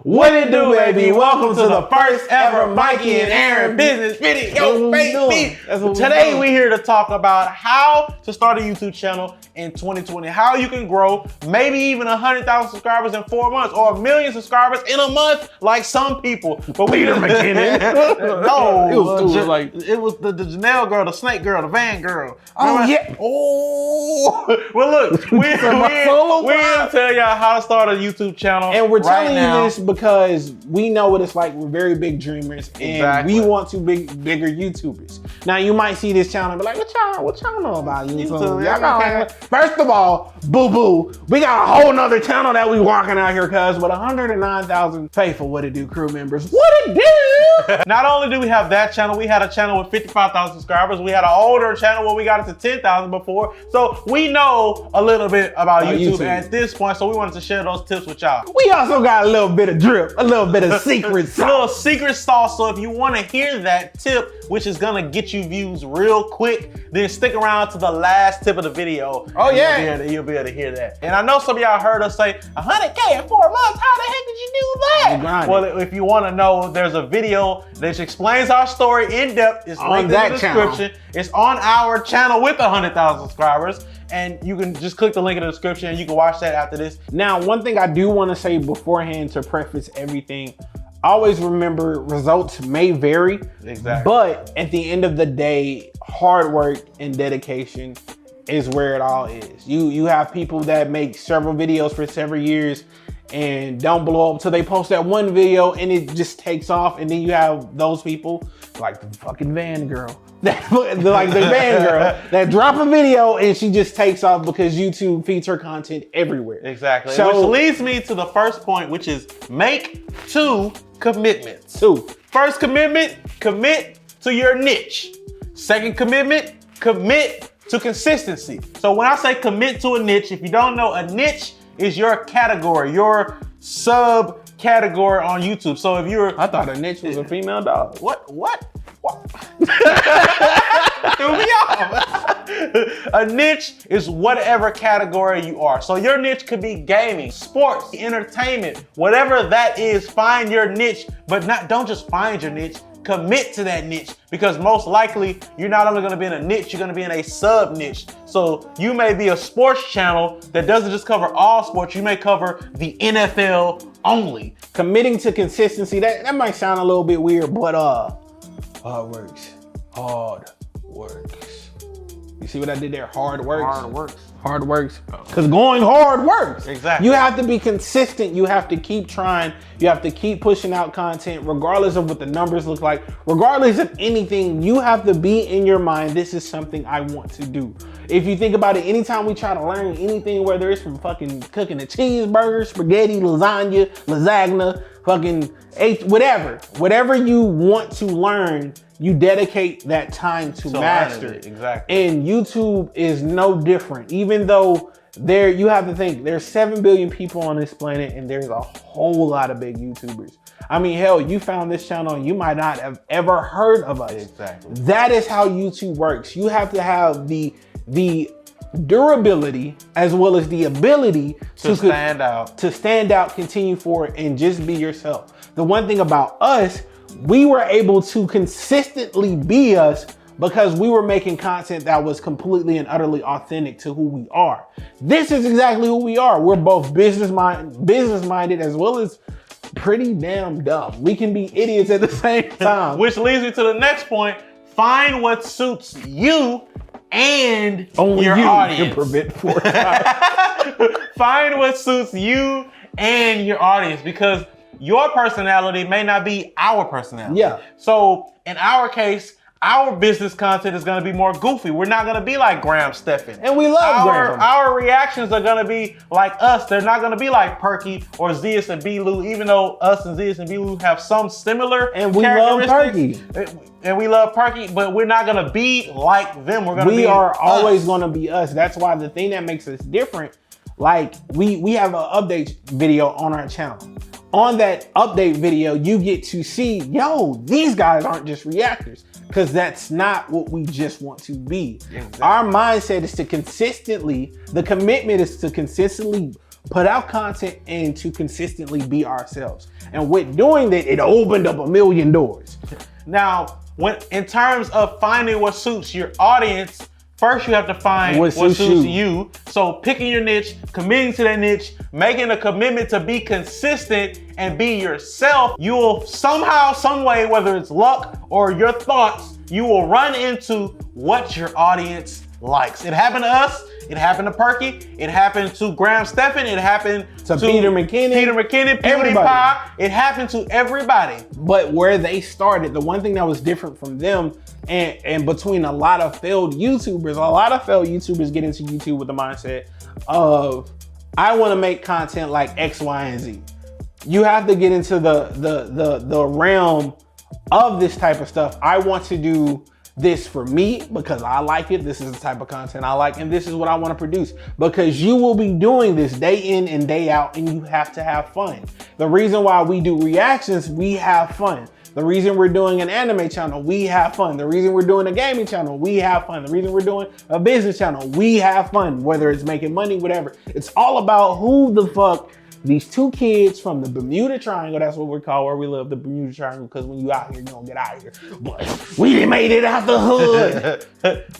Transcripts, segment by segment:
What it do, baby? Welcome to the first ever Mikey and Aaron business video, baby. Today we're here to talk about how to start a YouTube channel in 2020, how you can grow maybe even 100,000 subscribers in 4 months or 1 million subscribers in a month, like some people. But we didn't McKinnon. No, it was the Janelle girl, the snake girl, the van girl. Oh yeah. Oh, well look, we're gonna tell y'all how to start a YouTube channel, and we're telling you this because we know what it's like. We're very big dreamers, and we want to be bigger YouTubers. Now you might see this channel and be like, what y'all know about YouTube? First of all, boo-boo, we got a whole nother channel that we walking out here, cuz, with 109,000 faithful What It Do crew members. What it do? Not only do we have that channel, we had a channel with 55,000 subscribers. We had an older channel where we got it to 10,000 before. So we know a little bit about YouTube at this point. So we wanted to share those tips with y'all. We also got a little bit of drip, a little bit of secret sauce. A little secret sauce. So if you want to hear that tip, which is gonna get you views real quick, then stick around to the last tip of the video. Oh yeah. You'll be able to hear that. And I know some of y'all heard us say 100K in 4 months. How the heck did you do that? Well, if you want to know, there's a video that explains our story in depth. It's linked in the description. It's on our channel with 100,000 subscribers. And you can just click the link in the description and you can watch that after this. Now, one thing I do want to say beforehand to preface everything, always remember results may vary. Exactly. But at the end of the day, hard work and dedication is where it all is. You have people that make several videos for several years and don't blow up until they post that one video and it just takes off. And then you have those people like the fucking van girl, that drop a video and she just takes off because YouTube feeds her content everywhere. Exactly. So, which leads me to the first point, which is make 2 commitments. First commitment, commit to your niche. Second commitment, commit to consistency. So when I say commit to a niche, if you don't know, a niche is your category, your subcategory on YouTube. So if you're... I thought a niche was a female dog. What? Threw me off. A niche is whatever category you are. So your niche could be gaming, sports, entertainment, whatever that is. Find your niche, but don't just find your niche. Commit to that niche, because most likely you're not only going to be in a niche, you're going to be in a sub niche. So you may be a sports channel that doesn't just cover all sports. You may cover the NFL only. Committing to consistency, that might sound a little bit weird, but hard works. You see what I did there? Hard works. Because going hard works. Exactly. You have to be consistent. You have to keep trying. You have to keep pushing out content, regardless of what the numbers look like, regardless of anything. You have to be in your mind, this is something I want to do. If you think about it, anytime we try to learn anything, whether it's from fucking cooking a cheeseburger, spaghetti, lasagna, fucking whatever you want to learn, you dedicate that time to master it. Exactly. And YouTube is no different. Even though you have to think there's 7 billion people on this planet and there's a whole lot of big YouTubers. I mean, hell, you found this channel and you might not have ever heard of us. Exactly. That is how YouTube works. You have to have the durability as well as the ability to stand out, continue forward, and just be yourself. The one thing about us, we were able to consistently be us because we were making content that was completely and utterly authentic to who we are. This is exactly who we are. We're both business minded as well as pretty damn dumb. We can be idiots at the same time. Which leads me to the next point. Find what suits you and your audience. Find what suits you and your audience, because your personality may not be our personality. Yeah. So in our case, our business content is going to be more goofy. We're not going to be like Graham Stephan. And we love Graham. Our reactions are going to be like us. They're not going to be like Perky or Zeus and B-Lou, even though us and Zeus and B-Lou have some similar and we love Perky. And we love Perky, but we're not going to be like them. We are always going to be us. That's why the thing that makes us different, like we have an update video on our channel. On that update video, you get to see, yo, these guys aren't just reactors, because that's not what we just want to be. Exactly. Our mindset is to the commitment is to consistently put out content and to consistently be ourselves. And with doing that, it opened up a million doors. Now, in terms of finding what suits your audience, first you have to find what suits you. So picking your niche, committing to that niche, making a commitment to be consistent and be yourself, you will somehow, some way, whether it's luck or your thoughts, you will run into what your audience likes. It happened to us. It happened to Perky. It happened to Graham Stephan. It happened to Peter McKinnon, PewDiePie. It happened to everybody. But where they started, the one thing that was different from them and between a lot of failed YouTubers get into YouTube with the mindset of, I want to make content like X, Y, and Z. You have to get into the realm of this type of stuff. I want to do this for me because I like it. This is the type of content I like, and this is what I want to produce, because you will be doing this day in and day out, and you have to have fun. The reason why we do reactions, we have fun. The reason we're doing an anime channel, we have fun. The reason we're doing a gaming channel, we have fun. The reason we're doing a business channel, we have fun. Whether it's making money, whatever. It's all about who the fuck these two kids from the Bermuda Triangle, that's what we call where we live, the Bermuda Triangle, because when you out here, you don't get out of here. But we made it out the hood.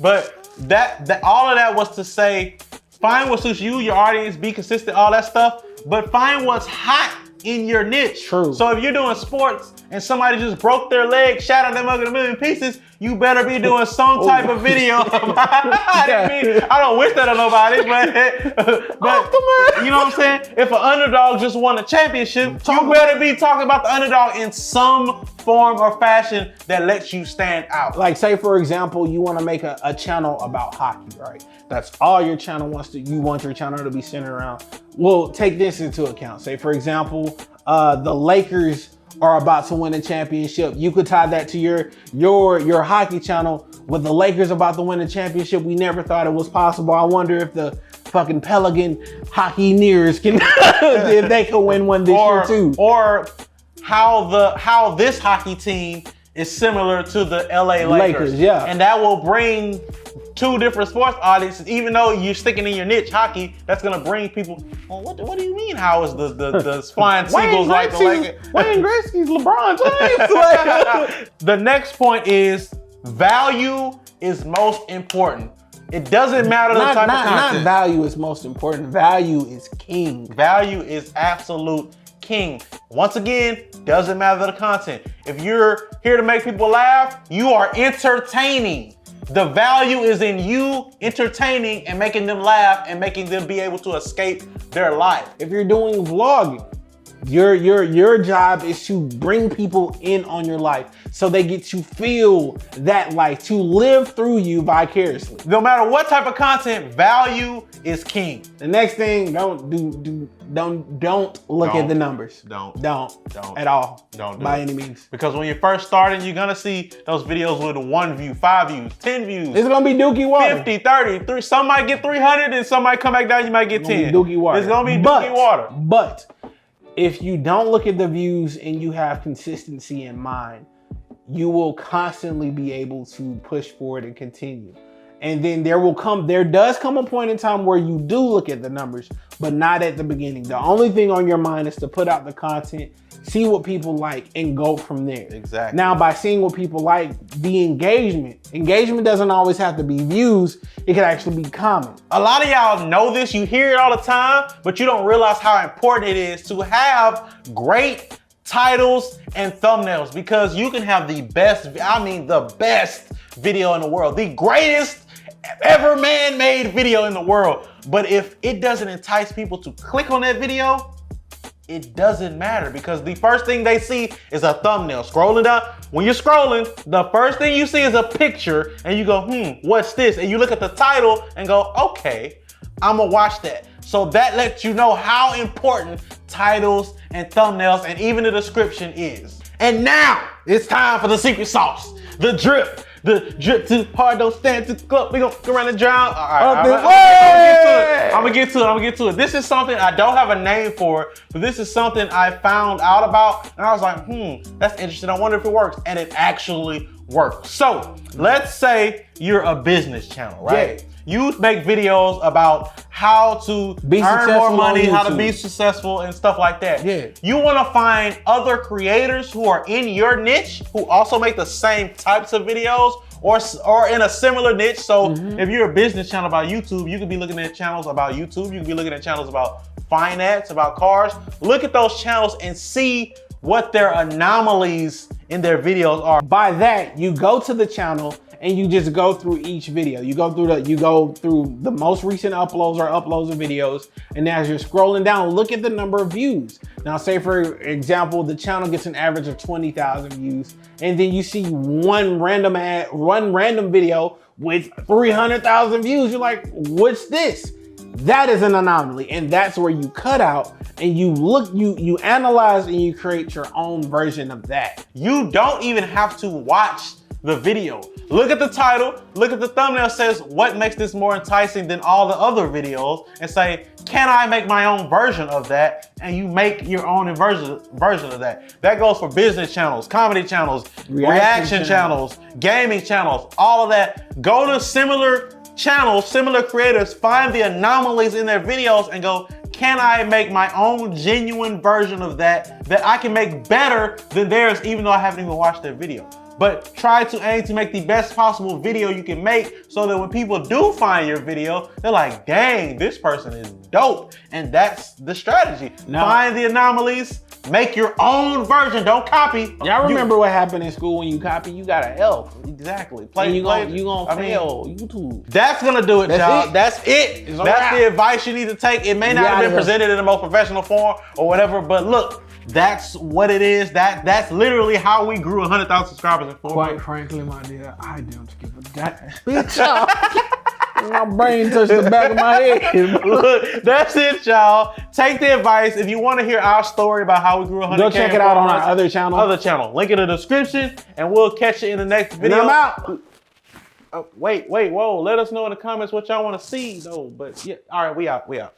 But that all of that was to say, find what suits you, your audience, be consistent, all that stuff, but find what's hot in your niche. True. So if you're doing sports and somebody just broke their leg, shattered them up in a million pieces, you better be doing some type of video. I don't wish that on nobody, but you know what I'm saying? If an underdog just won a championship, you better be talking about the underdog in some form or fashion that lets you stand out. Like, say for example, you want to make a channel about hockey, right? That's all your channel wants to, you want your channel to be centered around. Well, take this into account. Say for example, the Lakers are about to win a championship. You could tie that to your hockey channel. With the Lakers about to win a championship, we never thought it was possible. I wonder if the fucking Pelican Hockeyneers can, if they could win one this year too. Or how this hockey team is similar to the LA Lakers. Yeah. And that will bring two different sports audiences. Even though you're sticking in your niche, hockey, that's gonna bring people, well, what do you mean, how is the flying seagulls like the Lakers? Wayne Gretzky's LeBron James. The next point is value is most important. It doesn't matter the type of content. Not value is most important. Value is king. Value is absolute king. Once again, doesn't matter the content. If you're here to make people laugh, you are entertaining. The value is in you entertaining and making them laugh and making them be able to escape their life. If you're doing vlogging, your job is to bring people in on your life so they get to feel that life, to live through you vicariously. No matter what type of content, value is king. The next thing, don't look at the numbers. Don't at all. Don't by any means. Because when you're first starting, you're gonna see those videos with 1 view, 5 views, 10 views. It's gonna be dookie water. 50, 30, some might get 300 and some might come back down, you might get 10. Dookie water. It's gonna be dookie water. But if you don't look at the views and you have consistency in mind, you will constantly be able to push forward and continue. And then there does come a point in time where you do look at the numbers, but not at the beginning. The only thing on your mind is to put out the content, see what people like, and go from there. Exactly. Now, by seeing what people like, the engagement doesn't always have to be views. It can actually be comments. A lot of y'all know this, you hear it all the time, but you don't realize how important it is to have great titles and thumbnails, because you can have the best video in the world, the greatest ever man-made video in the world. But if it doesn't entice people to click on that video, it doesn't matter, because the first thing they see is a thumbnail. Scrolling down, when you're scrolling, the first thing you see is a picture and you go, what's this? And you look at the title and go, okay, I'm gonna watch that. So that lets you know how important titles and thumbnails and even the description is. And now it's time for the secret sauce, the drip. The drip too hard, don't stand too close. We gonna go around and drown. All right, I'm gonna get to it. This is something, I don't have a name for it, but this is something I found out about, and I was like, that's interesting. I wonder if it works. And it actually work. So let's say you're a business channel, right? Yeah. You make videos about how to Be earn more successful money, on how to YouTube. be successful and stuff like that. Yeah. You want to find other creators who are in your niche who also make the same types of videos or in a similar niche. So if you're a business channel about YouTube, you could be looking at channels about YouTube. You could be looking at channels about finance, about cars. Look at those channels and see what their anomalies in their videos are. By that, you go to the channel and you just go through each video. You go through the most recent uploads or uploads of videos, and as you're scrolling down, look at the number of views. Now, say for example, the channel gets an average of 20,000 views, and then you see one random video with 300,000 views. You're like, what's this? That is an anomaly, and that's where you cut out and you look, you analyze and you create your own version of that. You don't even have to watch the video. Look at the title, look at the thumbnail, says what makes this more enticing than all the other videos, and say, can I make my own version of that? And you make your own version of that. That goes for business channels, comedy channels, reaction channels, gaming channels, all of that. Go to similar channels, similar creators, find the anomalies in their videos and go, can I make my own genuine version of that I can make better than theirs, even though I haven't even watched their video? But try to aim to make the best possible video you can make so that when people do find your video, they're like, dang, this person is dope. And that's the strategy. Find the anomalies, make your own version, don't copy. Y'all remember what happened in school when you copy, you got an L. Exactly. You gonna fail YouTube. That's gonna do it, y'all. That's it. That's the advice you need to take. It may not have been presented in the most professional form or whatever, but look, that's what it is. That's literally how we grew 100,000 subscribers in 4 months. Quite frankly, my dear, I don't give a damn. My brain touched the back of my head. Look, that's it, y'all. Take the advice. If you want to hear our story about how we grew 100K, go check it out on our other channel. Link in the description, and we'll catch you in the next video. And I'm out. Wait, whoa. Let us know in the comments what y'all want to see, though. But yeah, all right, we out.